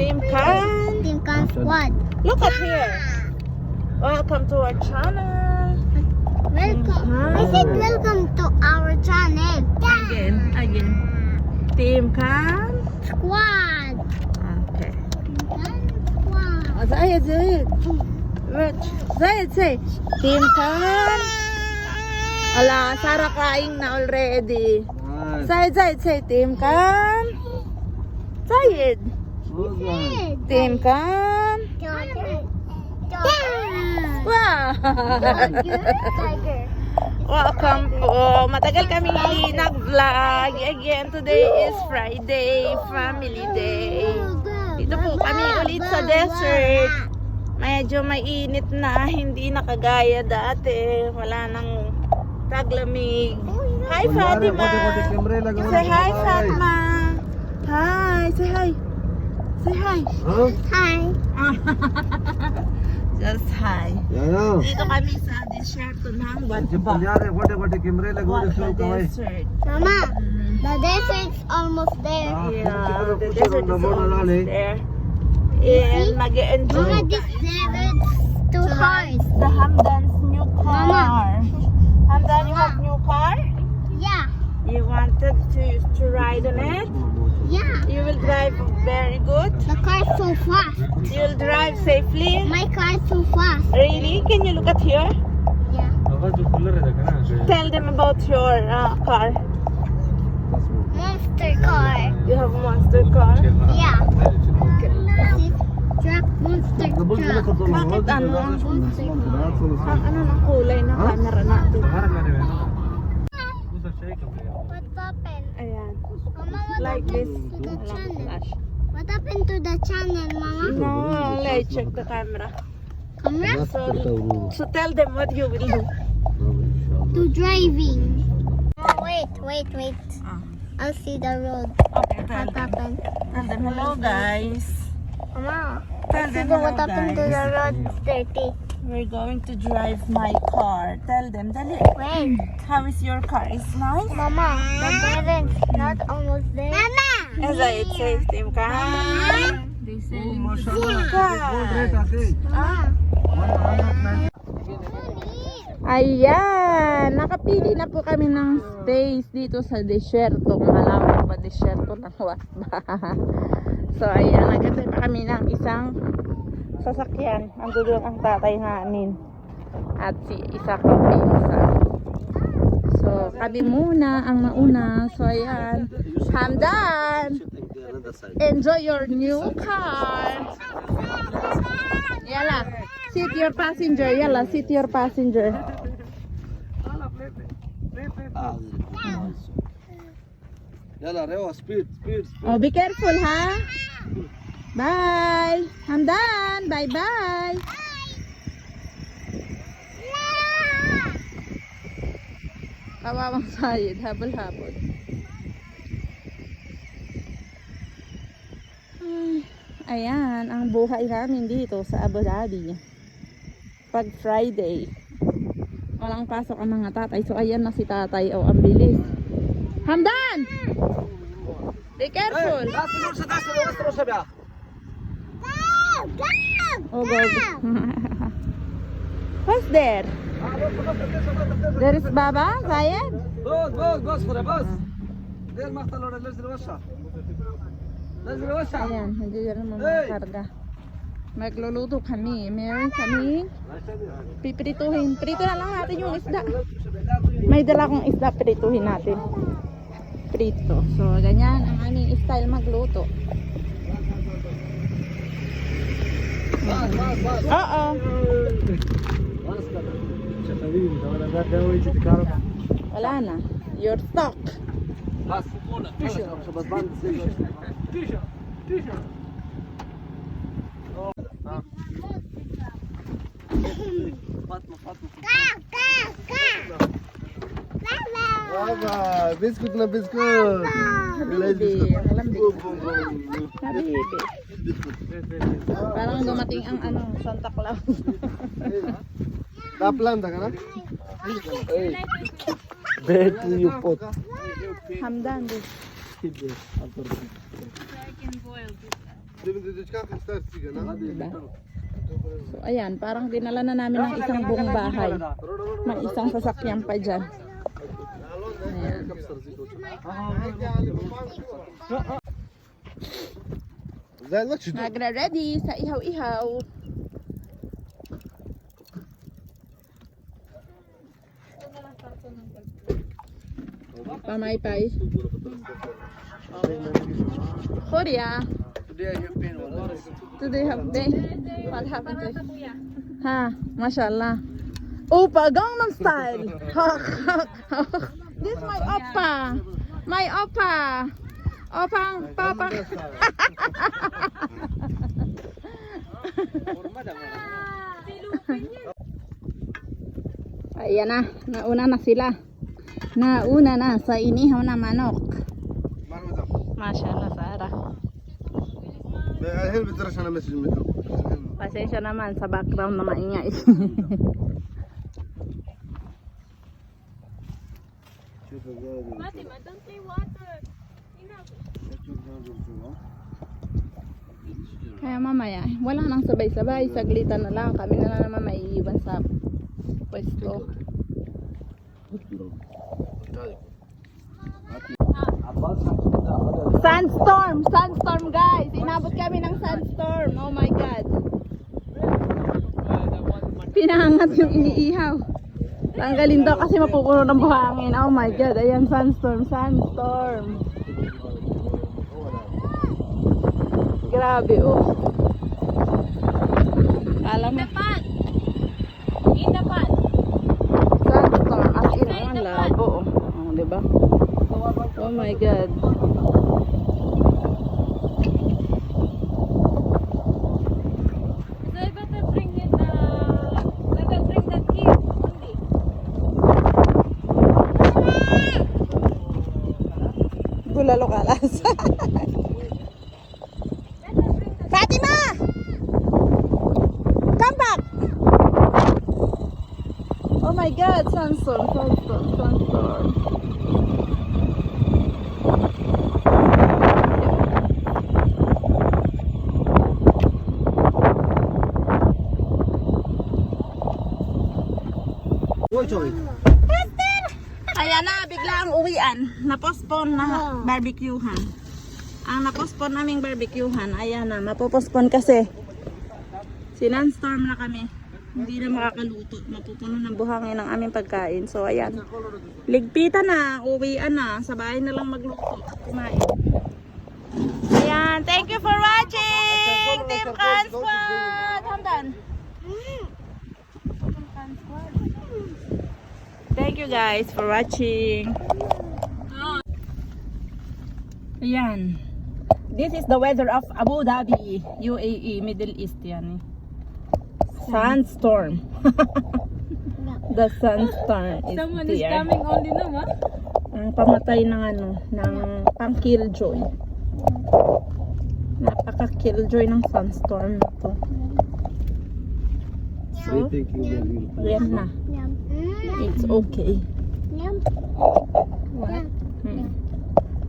Team Khan. Team Khan squad. Look at here. Welcome to our channel. Welcome. I said welcome to our channel. Again. Team Khan Squad. Okay. Team Khan squad. Zayed. Wait. Zayed, say. Team Khan. Ala, Sarah kain na already. Zayed, say. Team Khan. Zayed. Team Khan. Wow. Tiger. Welcome po. Matagal kami nag-vlog. Again, today is Friday, Family Day. Dito po kami ulit sa desert. Medyo mainit na, hindi nakagaya dati. Wala nang taglamig. Hi, Fatima. Say hi, Fatima. Hi, say hi. Say hi. Hi. Just hi. Dito kami sa desierto ng Wathba. Wathba desert. Mama, the desert's almost there. Yeah, the desert is almost there. And mag-enjoy. Mama, this desert's too hard. The Hamdan's new car. Hamdan, you have new car? Yeah. You wanted to ride on it? Yeah. You will drive very good? The car's so fast. You'll drive safely? My car's so fast. Really? Can you look at here? Yeah. Tell them about your car. Monster car. You have a monster car? Yeah. Truck, monster truck. Bakit ano? Monster car. Ang ano ng kulay ng camera natin? What happened? Ayan. Mama, what Like this. happened to the Walang channel? flash. What happened to the channel, Mama? No, let's check the camera. Camera? So tell them what you will do. To driving. Oh, wait. Ah. I'll see the road. Okay, tell What them. happened? Tell them hello, guys. Mama, Tell see them the hello, what happened to the guys. road? It's dirty. We're going to drive my car. Tell them, dali. Wait. How is your car? Is nice? Mama, the parents not almost there. Mama! As I say, Team Khan. Ayan, nakapili na po kami ng space dito sa desyerto. Malawak pa desyerto ng Wathba. So ayan, nagkatay pa kami ng isang sasakyan. Ando doon ang tatay namin at si isa kong pinsan. So kami muna ang nauna. So ayan, Hamdan, enjoy your new car. Yala, sit your passenger. Yala, sit your passenger. Yalla, Rewa, speed. Oh, be careful, ha? Bye. Hamdan, bye-bye. Kawawang sayid, habol-habol. Ayan, ang buhay namin dito sa Abudhabi. Pag Friday, walang pasok ang mga tatay. So, ayan na si tatay. Oh, ang bilis. Hamdan! Be careful! Oh, go. What's there? There is Baba, Zayed? Ayan, hindi yan mga karga. Magluluto kami. Meron kami pipirituhin. Prito na lang natin yung isda. May dala kong isda, pirituhin natin. Prito. So, ganyan ang aming style magluto. Oo. Wala na. You're stuck. Baba, biscuit na biscuit. Habibi. Habibi. Parang dumating ang ano, Santa Claus. Daplanda ka na? Hey. Beto yung pot. Hamdan. Hindi. Diba? So, ayan, parang dinala na namin ng isang buong bahay. May isang sasakyan pa dyan. Ayan. Nagre-ready sa ihaw-ihaw. Pamaypay. Korea. Today have pain. What happened to you? Ha, mashallah. Opa, Gangnam Style. This my oppa. My oppa. Opang papa. Ayan na, nauna na sila. Nauna na sa inihaw na manok. Mashallah, Sarah. Pasensya naman sa background na maingay. Fatima, don't play water. Kaya mamaya, wala nang sabay-sabay. Saglitan na lang. Kami na naman maiiwan sa pwesto. Sandstorm! Sandstorm, guys! Inabot kami ng sandstorm. Oh my God. Pinahangat yung iniihaw. Tanggalin daw kasi mapupuno ng buhangin. Oh my God. Ayan, sandstorm. Sandstorm. Grabe, oh. Kala mo. In the pan. Sandstorm. As in, ang labo, oh. Oh, diba? Oh my God. So I better bring it. Better bring that here only. Bulalo kalas. Fatima! Come back! Oh my God, sandstorm, sandstorm, sandstorm. Kaya na, bigla ang uwian. Napospon na barbecuehan. Ang napospon naming barbecuehan, ayan na, mapopospon kasi sinandstorm na kami. Hindi na makakaluto. Mapupuno ng buhangin ang aming pagkain. So, ayan. Ligpitan na, uwian na. Sa bahay na lang magluto. Kumain. Ayan, thank you for watching! Team Can Squad! Hamdan! Thank you guys for watching. Ayan. This is the weather of Abu Dhabi, UAE, Middle East yan. Sandstorm. The sandstorm is Someone is there. coming only now, huh? Ang pamatay ng ano, ng pang-killjoy. Napaka-killjoy ng sandstorm na to. So, yan na. It's okay. What?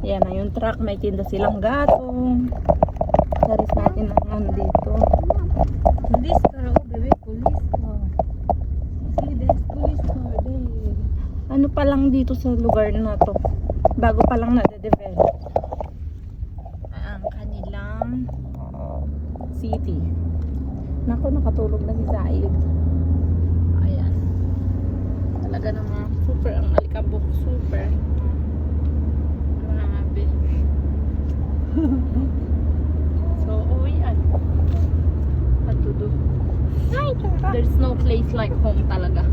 Yan na yung truck. May tinda silang gatong. Saris natin ang ano dito. Police car, oh baby, police car. See, there's police car there. Ano pa lang dito sa lugar na to? Bago pa lang na-develop. Ang kanilang city. Naku, nakatulog na si Said. Ayan. Talaga naman. Super ang alikabok. Super. Grabe. So, uwian. What to do? There's no place like home talaga.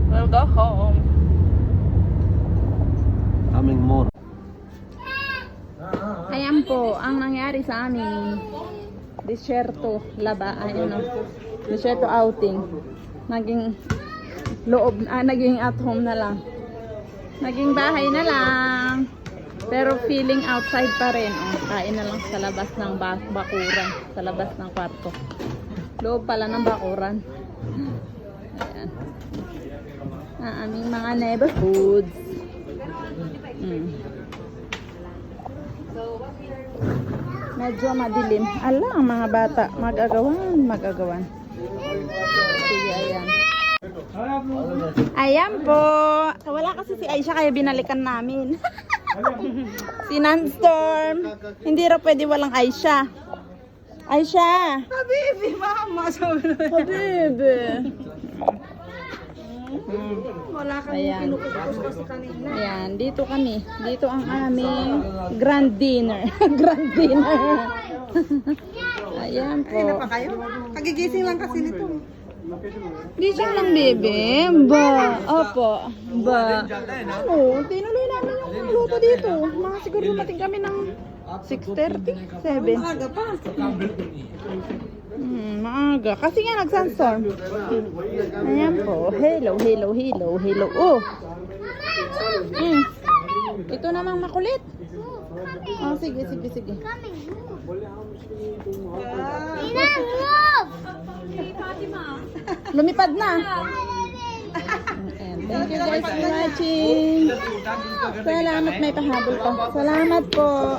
We'll go home. Coming more. Ayan po, ang nangyari sa amin. Disyerto, laba, ano, disyerto outing. Naging loob, naging at home na lang. Naging bahay na lang. Pero feeling outside pa rin. Oh, kain na lang sa labas ng bakuran. Sa labas ng kwarto. Loob pala ng bakuran. Ayan. Ang aming mga neighborhoods. Medyo madilim. Ala, ang mga bata. Magagawan. Sige, ayan. Ayan po. Wala kasi si Aisha kaya binalikan namin. Si Nanstorm. Hindi raw pwede walang Aisha. Aisha. Habibi, mama. Habibi. Wala kang Ayan. pinukutos kasi kanina. Ayan, dito kami. Dito ang aming grand dinner. Grand dinner. Ayan po. Kailan pa kayo? Kagigising lang kasi nito. Gising lang, bebe. Ba. Opo. Ba. Ano? Tinuloy namin yung luto dito. Mga siguro dumating kami ng 6:30, 7. Maaga pa. Maaga. Kasi nga nag-sunstorm. Ayan po. Hello. Oh. Ito namang makulit. Oh, sige. Lumipad na. And thank you guys for watching. Salamat, may pahabol pa. Salamat po.